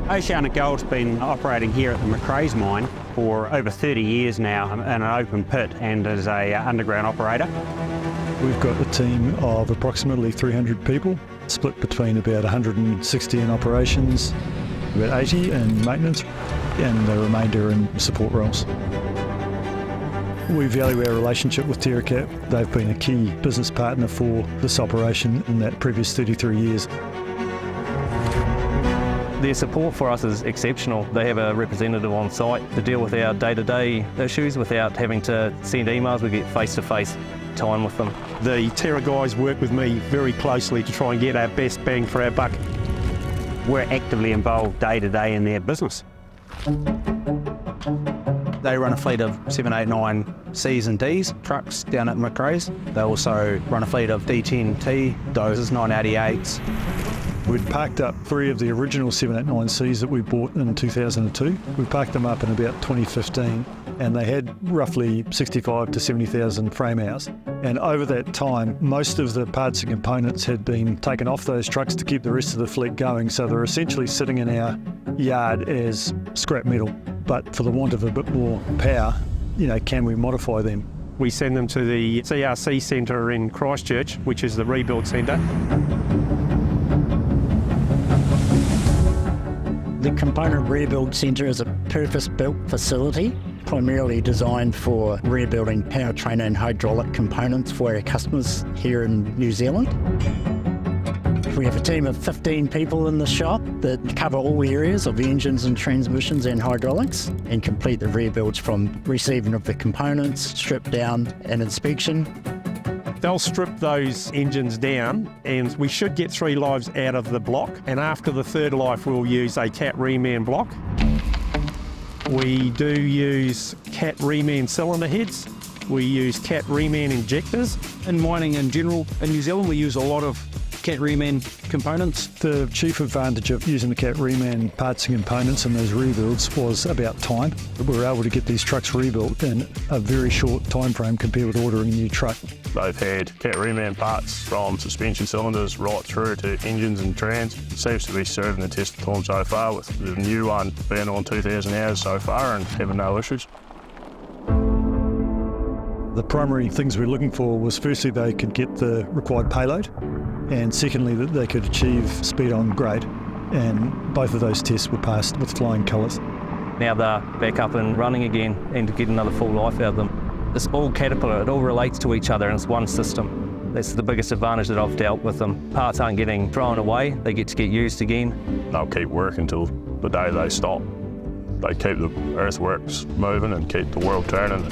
OceanaGold's been operating here at the Macraes mine for over 30 years now in an open pit and as an underground operator. We've got a team of approximately 300 people, split between about 160 in operations, about 80 in maintenance, and the remainder in support roles. We value our relationship with Terra Cat. They've been a key business partner for this operation in that previous 33 years. Their support for us is exceptional. They have a representative on site to deal with our day-to-day issues without having to send emails. We get face-to-face time with them. The Terra guys work with me very closely to try and get our best bang for our buck. We're actively involved day to day in their business. They run a fleet of 789Cs and Ds trucks down at Macraes. They also run a fleet of D10T, dozers, 988s. We'd parked up 3 of the original 789Cs that we bought in 2002. We parked them up in about 2015 and they had roughly 65 to 70,000 frame hours. And over that time, most of the parts and components had been taken off those trucks to keep the rest of the fleet going. So they're essentially sitting in our yard as scrap metal. But for the want of a bit more power, can we modify them? We send them to the CRC centre in Christchurch, which is the rebuild centre. The Component Rebuild Centre is a purpose-built facility, primarily designed for rebuilding powertrain and hydraulic components for our customers here in New Zealand. We have a team of 15 people in the shop that cover all areas of engines and transmissions and hydraulics and complete the rebuilds from receiving of the components, strip down and inspection. They'll strip those engines down and we should get 3 lives out of the block, and after the 3rd life we'll use a Cat reman block. We do use Cat reman cylinder heads. We use Cat reman injectors. In mining in general, in New Zealand we use a lot of Cat reman components. The chief advantage of using the Cat reman parts and components in those rebuilds was about time. We were able to get these trucks rebuilt in a very short time frame compared with ordering a new truck. They've had Cat reman parts from suspension cylinders right through to engines and trans. It seems to be serving the test of time so far, with the new one being on 2,000 hours so far and having no issues. The primary things we're looking for was firstly they could get the required payload, and secondly that they could achieve speed on grade, and both of those tests were passed with flying colours. Now they're back up and running again and to get another full life out of them. It's all Caterpillar, it all relates to each other and it's one system. That's the biggest advantage that I've dealt with them. Parts aren't getting thrown away, they get to get used again. They'll keep working till the day they stop. They keep the earthworks moving and keep the world turning.